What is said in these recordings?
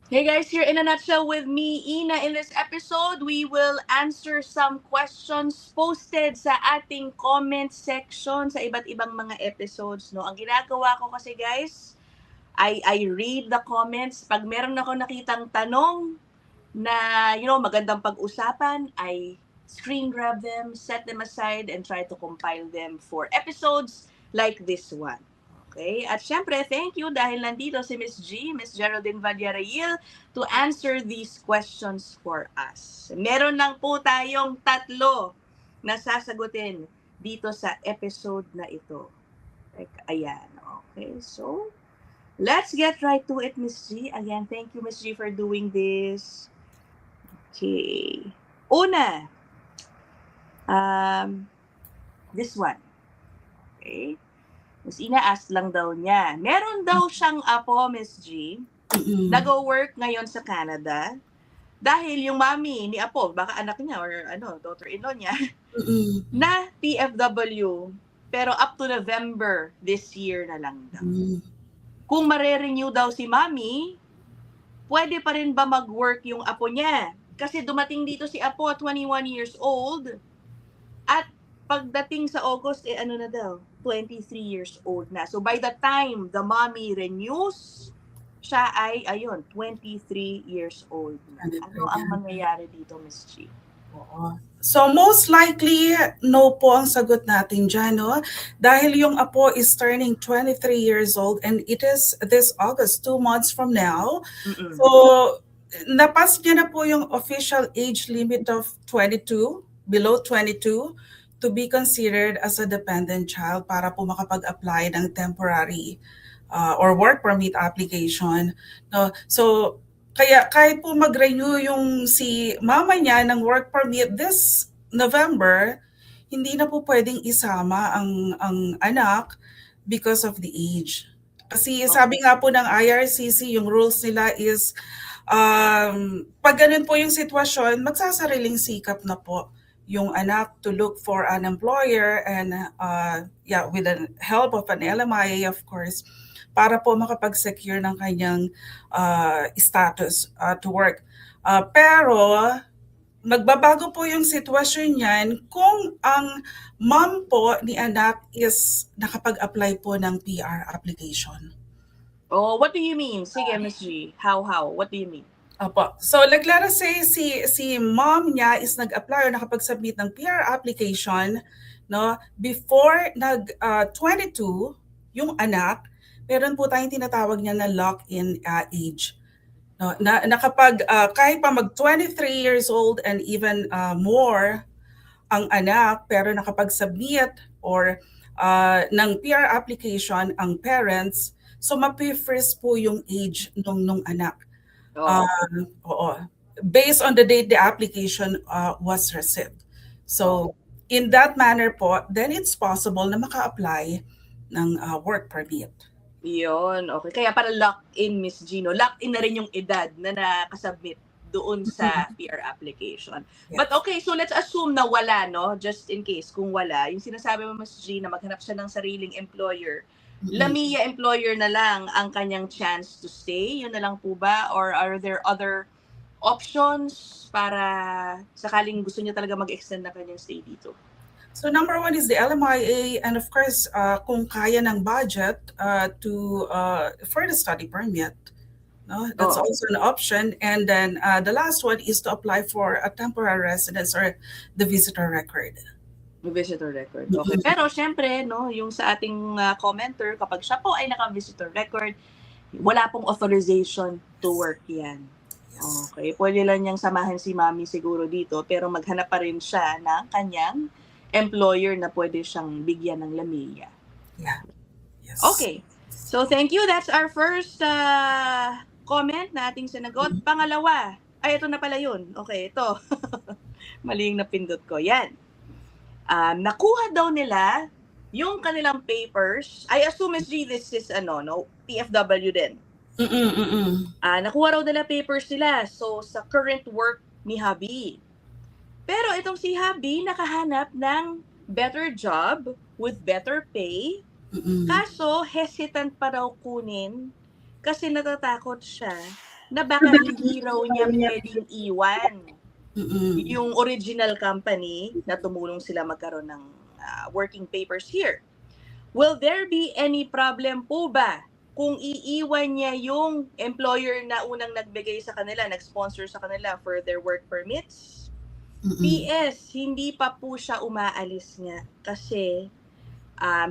Hey guys, here in a nutshell with me, Ina. In this episode, we will answer some questions posted sa ating comment section sa iba't ibang mga episodes. No? Ang ginagawa ko kasi guys, I read the comments. Pag meron ako nakitang tanong na, magandang pag-usapan, I screen grab them, set them aside, and try to compile them for episodes like this one. Okay? At syempre, thank you dahil nandito si Miss G, Miss Geraldine Vallarreal, to answer these questions for us. Meron lang po tayong tatlo na sasagutin dito sa episode na ito. Ayan. Okay, so let's get right to it, Miss G. Again, thank you, Miss G, for doing this. Okay. Una, this one. Okay. Miss Ina asked lang daw niya. Meron daw siyang apo, Miss G, nag-work ngayon sa Canada. Dahil yung mami ni apo, baka anak niya or daughter-in-law niya, na PFW. Pero up to November this year na lang daw. Kung mare-renew daw si mami, pwede pa rin ba mag-work yung apo niya? Kasi dumating dito si apo, 21 years old. At pagdating sa August, ano na daw? 23 years old na. So by the time the mommy renews, siya ay, 23 years old na. Ano ang mangyayari dito, Miss G? Oo. So most likely, no po ang sagot natin dyan, no? Dahil yung apo is turning 23 years old and it is this August, 2 months from now. So, napas niya na po yung official age limit of 22, below 22, to be considered as a dependent child para po makapag-apply ng temporary or work permit application. No? So, kaya kahit po mag-renew yung si mama niya ng work permit this November, hindi na po pwedeng isama ang anak because of the age. Kasi sabi nga po ng IRCC, yung rules nila is pag ganun po yung sitwasyon, magsasariling sikap na po yung anak to look for an employer and with the help of an LMIA, of course, para po makapag-secure ng kanyang status to work. Pero magbabago po yung sitwasyon niyan kung ang mom po ni anak is nakapag-apply po ng PR application. Oh, what do you mean? Sige, Miss G. How? What do you mean? Opo. So, let's say si mom niya is nag-apply or nakapag-submit ng PR application, no, before 22 yung anak, meron po tayong tinatawag niya na lock-in age. No, na kapag kahit pa mag 23 years old and even more ang anak pero nakapag-submit or ng PR application ang parents, so mapi-freeze po yung age nung anak. Oo. Based on the date the application was received. So, in that manner po, then it's possible na maka-apply ng work permit. Yun, okay. Kaya para lock-in, Miss Gino. Lock-in na rin yung edad na nakasubmit doon sa PR application. Yes. But okay, so let's assume na wala, no? Just in case, kung wala. Yung sinasabi mo, Miss G, na maghanap siya ng sariling employer. Lamia employer na lang ang kanyang chance to stay? Yun na lang po ba? Or are there other options para sakaling gusto niya talaga mag-extend na kanyang stay dito? So number one is the LMIA, and of course, kung kaya ng budget for the study permit, no, that's also an option. And then the last one is to apply for a temporary residence or the visitor record. Visitor record. Okay. Pero syempre, no, yung sa ating commenter, kapag siya po ay naka-visitor record, wala pong authorization to work yan. Okay. Pwede lang niyang samahan si mami siguro dito, pero maghanap pa rin siya ng kanyang employer na pwede siyang bigyan ng lamia. Yeah. Yes. Okay. So, thank you. That's our first comment na ating sinagot. Pangalawa. Ay, ito na pala yun. Okay, ito. Mali yung napindot ko. Yan. Nakuha daw nila yung kanilang papers. I assume, Ms. G, this is PFW din. Nakuha raw nila papers nila. So, sa current work ni hubby. Pero itong si hubby, nakahanap ng better job with better pay. Kaso, hesitant pa raw kunin kasi natatakot siya na baka hindi raw niya pwedeng iwan Mm-mm. yung original company na tumulong sila magkaroon ng working papers here. Will there be any problem po ba kung iiwan niya yung employer na unang nagbigay sa kanila, nag-sponsor sa kanila for their work permits? Mm-mm. PS, hindi pa po siya umaalis nga kasi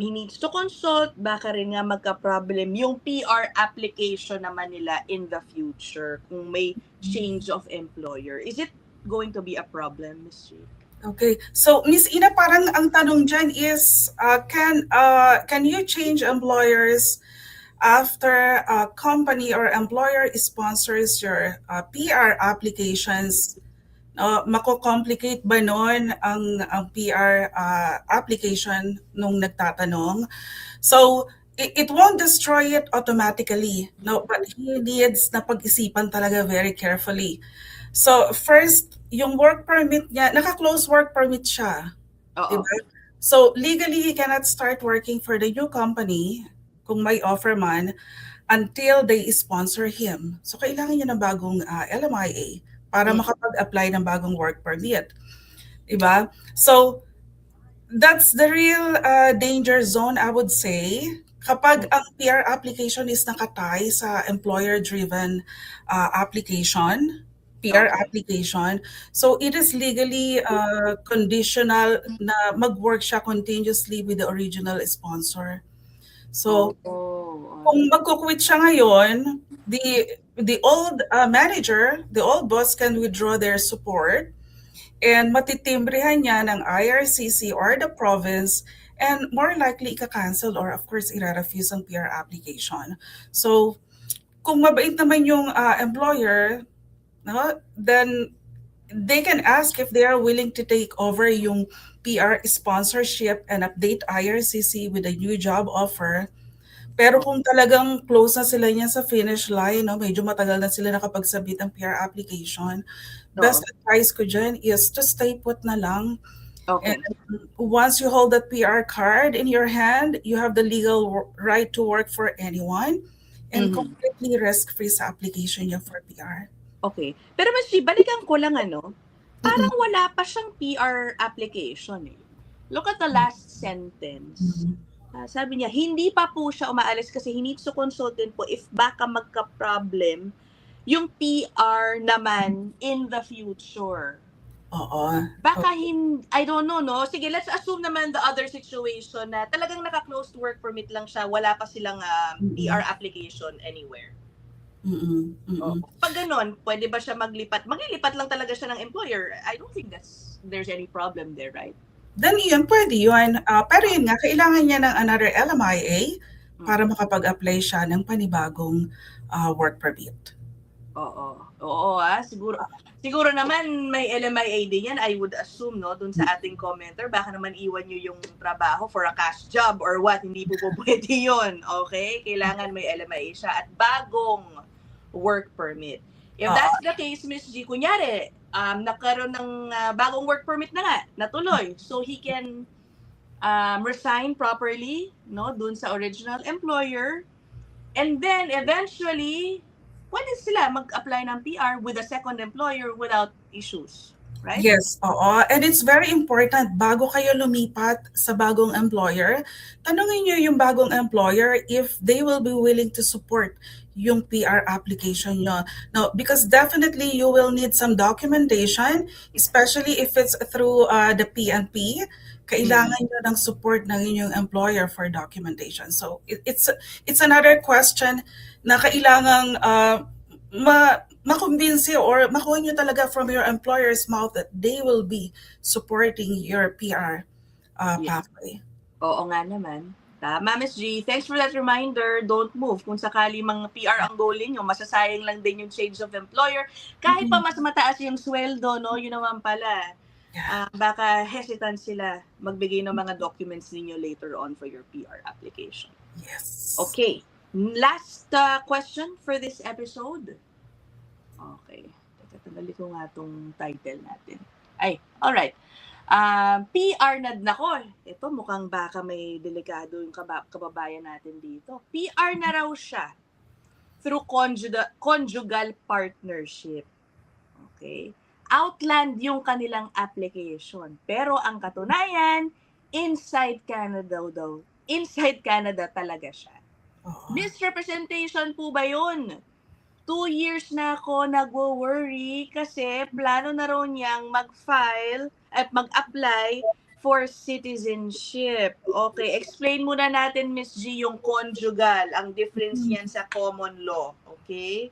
he needs to consult, baka rin nga magka-problem yung PR application naman nila in the future kung may change of employer. Is it going to be a problem, Ms. Jake? Okay. So, Miss Ina, parang ang tanong dyan is, can you change employers after a company or employer sponsors your PR applications? Mako-complicate ba nun ang PR application nung nagtatanong? So, it won't destroy it automatically, no, but he needs na pag-isipan talaga very carefully. So, first, yung work permit niya, naka-close work permit siya. Oo. Diba? So, legally, he cannot start working for the new company kung may offer man until they sponsor him. So, kailangan niya ng bagong LMIA para makapag-apply ng bagong work permit. Diba? So, that's the real danger zone, I would say. Kapag ang PR application is nakatay sa employer-driven application, PR application, so it is legally conditional na mag-work siya continuously with the original sponsor. So, kung magkukwit siya ngayon, the old manager, the old boss can withdraw their support and matitimbrehan niya ng IRCC or the province and more likely ika-cancel or of course i-refuse ang PR application. So, kung mabait naman yung employer, no, then they can ask if they are willing to take over yung PR sponsorship and update IRCC with a new job offer. Pero kung talagang close na sila niyan sa finish line, no, medyo matagal na sila nakapag-submit ng PR application, best advice ko dyan is to stay put na lang. Okay. And once you hold that PR card in your hand, you have the legal right to work for anyone and completely risk-free sa application niya for PR. Okay. Pero Ms. G, balikan ko lang parang wala pa siyang PR application eh. Look at the last sentence. Sabi niya, hindi pa po siya umaalis kasi he needs to consult din po if baka magka-problem yung PR naman in the future. Oo. Baka I don't know, no? Sige, let's assume naman the other situation na talagang naka-closed work permit lang siya, wala pa silang PR application anywhere. Pag ganon, pwede ba siya maglipat? Maglilipat lang talaga siya ng employer. I don't think there's any problem there, right? Then yun, pwede yun. Pero yun nga, kailangan niya ng another LMIA para makapag-apply siya ng panibagong work permit. Oo, siguro naman may LMIA din yan, I would assume, no, dun sa ating commenter, baka naman iwan nyo yung trabaho for a cash job or what, hindi po pwede yun, okay? Kailangan may LMIA siya at bagong work permit. If that's the case, Ms. G, kunyari, nagkaroon ng bagong work permit na nga, natuloy, so he can resign properly, no, dun sa original employer, and then eventually, pwede sila mag-apply ng PR with a second employer without issues, right? Yes, oo. And it's very important, bago kayo lumipat sa bagong employer, tanungin niyo yung bagong employer if they will be willing to support yung PR application nyo. No, because definitely you will need some documentation, especially if it's through the PNP. Kailangan nyo ng support ng inyong employer for documentation. So it's another question na kailangang makumbinsi or makuha nyo talaga from your employer's mouth that they will be supporting your PR pathway. Oo nga naman. Tama, Ms. G. Thanks for that reminder. Don't move. Kung sakali mga PR ang goal ninyo, masasayang lang din yung change of employer. Kahit pa mas mataas yung sweldo, no? Yun naman pala. Baka hesitant sila magbigay ng mga documents ninyo later on for your PR application. Yes. Okay. Last question for this episode. Okay. Tatagali ko nga itong title natin. Alright. PR na nako. Ito mukhang baka may delikado yung kababayan natin dito. PR na raw siya through conjugal partnership. Okay? Outland yung kanilang application. Pero ang katunayan, inside Canada daw. Inside Canada talaga siya. Oo. Misrepresentation po ba yun? 2 years na ako nagwo-worry kasi plano na raw niyang mag-file at mag-apply for citizenship. Okay, explain muna natin, Miss G, yung conjugal, ang difference niyan sa common law. Okay?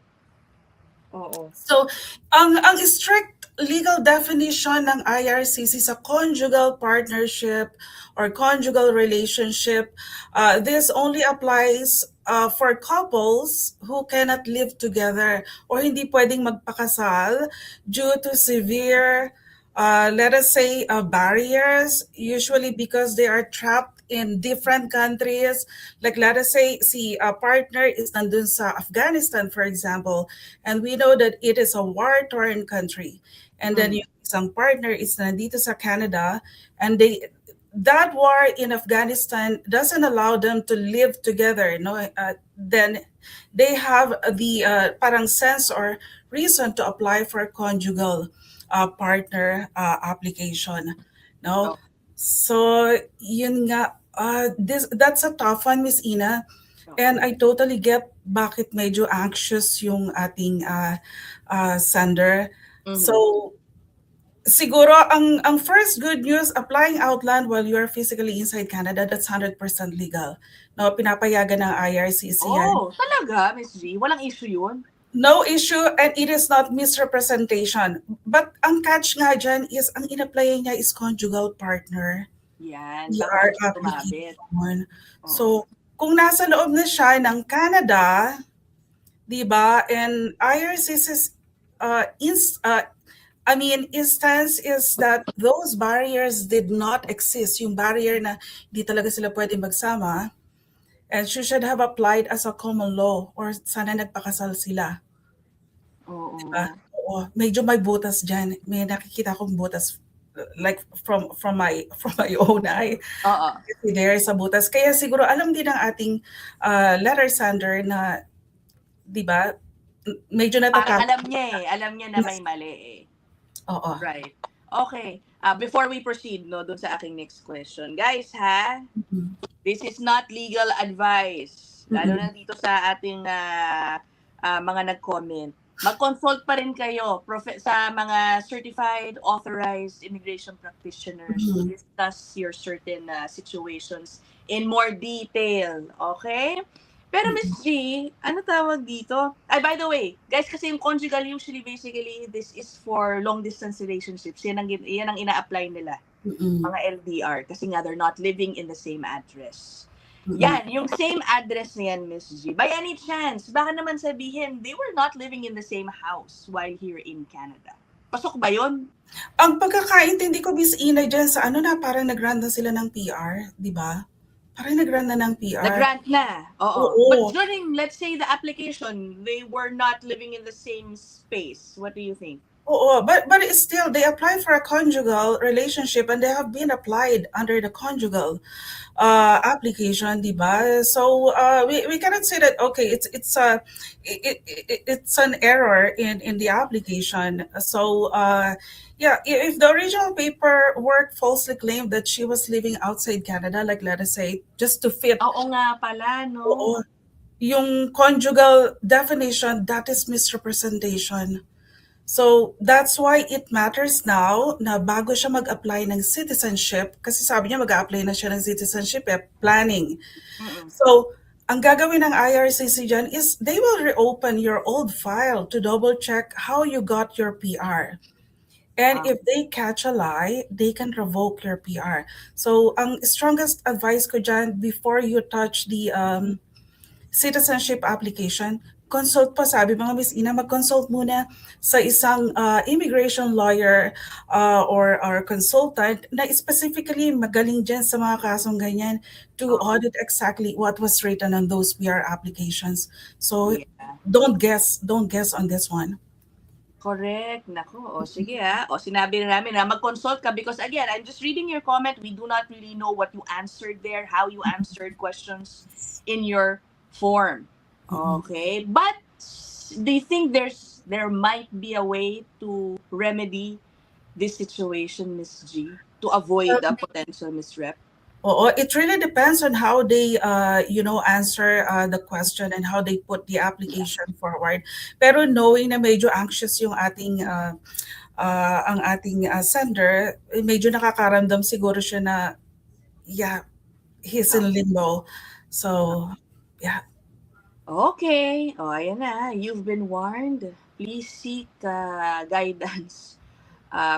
Oo. So, ang strict legal definition ng IRCC sa conjugal partnership or conjugal relationship, this only applies for couples who cannot live together or hindi pwedeng magpakasal due to severe, let us say, barriers, usually because they are trapped in different countries. Like let us say si partner is nandun sa Afghanistan, for example, and we know that it is a war-torn country. And then yung isang partner is nandito sa Canada, and that war in Afghanistan doesn't allow them to live together. No, then they have the parang sense or reason to apply for conjugal partner application. No, so yun nga, that's a tough one, Miss Ina. And I totally get bakit medyo anxious yung ating sender. So siguro ang first good news, applying Outland while you are physically inside Canada, that's 100% legal. No, pinapayagan ng IRCC yan. Oh, talaga, Miss G? Walang issue yun? No issue, and it is not misrepresentation. But ang catch nga dyan is ang in-apply niya is conjugal partner. Yan. PR application. So, kung nasa loob na siya ng Canada, di ba, and IRCC's instance is that those barriers did not exist. Yung barrier na di talaga sila pwede magsama, and she should have applied as a common law or sana nagpakasal sila. Oo. Diba? Oo, medyo may butas dyan. May nakikita akong butas like from my own eye. Oo. There sa butas. Kaya siguro alam din ng ating letter sender na, di ba, medyo Parang natatakot. alam niya na may mali eh. Oo. Right. Okay. Before we proceed no dun sa aking next question. Guys, this is not legal advice. Lalo na dito sa ating mga nag-comment. Mag-consult pa rin kayo sa mga certified, authorized immigration practitioners to discuss your certain situations in more detail. Okay? Pero Miss G, ano tawag dito? Ay, by the way, guys, kasi yung conjugal usually, basically, this is for long-distance relationships. Yan ang ina-apply nila, mga LDR. Kasi nga, they're not living in the same address. Yan, yung same address na yan, Miss G. By any chance, baka naman sabihin, they were not living in the same house while here in Canada. Pasok ba yun? Ang pagkakaintindi ko, Miss Ina, dyan sa na parang nag-grant na sila ng PR, di ba? Parang nag-grant na ng PR. Nag-grant na, oo. Oo. But during, let's say, the application, they were not living in the same space. What do you think? Oo, but still, they apply for a conjugal relationship and they have been applied under the conjugal application, di ba? So we cannot say that okay, it's an error in the application. So yeah, if the original paperwork falsely claimed that she was living outside Canada, like let us say, just to fit. Oo nga pala, no? Oo, yung conjugal definition, that is misrepresentation. So that's why it matters now na bago siya mag-apply ng citizenship, kasi sabi niya mag-apply na siya ng citizenship, planning. So ang gagawin ng IRCC dyan is they will reopen your old file to double check how you got your PR. And if they catch a lie, they can revoke your PR. So ang strongest advice ko dyan before you touch the citizenship application, consult pa, sabi mga Miss Ina, mag-consult muna sa isang immigration lawyer or consultant na specifically magaling dyan sa mga kasong ganyan to audit exactly what was written on those PR applications. So don't guess on this one. Correct. Nako. O sige O sinabi na namin na mag-consult ka because again, I'm just reading your comment. We do not really know what you answered there, how you answered questions in your form. Mm-mm. Okay. But do you think there might be a way to remedy this situation, Miss G, to avoid a potential misrep? Oo, it really depends on how they, answer the question and how they put the Yeah. application forward. Pero knowing na medyo anxious yung ang ating sender, medyo nakakaramdam siguro siya na, yeah, he's in Okay. limbo. So, yeah. Okay. O, ayan na. You've been warned. Please seek guidance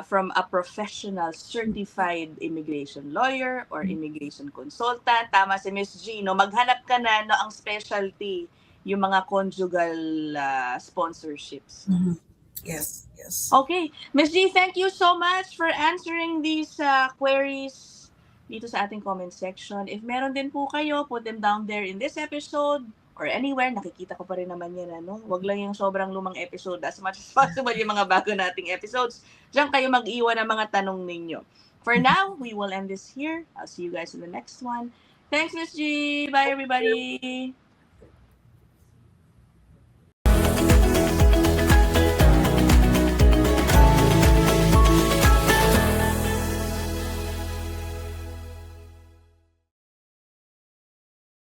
from a professional certified immigration lawyer or immigration consultant. Tama si Miss G, no? Maghanap ka na, no, ang specialty, yung mga conjugal sponsorships, no? Mhm. Yes, yes. Okay. Miss G, thank you so much for answering these queries dito sa ating comment section. If meron din po kayo, put them down there in this episode or anywhere. Nakikita ko pa rin naman yan, ano? Wag lang yung sobrang lumang episode. As much as possible yung mga bago nating episodes. Diyan kayo mag-iwan ng mga tanong ninyo. For now, we will end this here. I'll see you guys in the next one. Thanks, Miss G. Bye, everybody.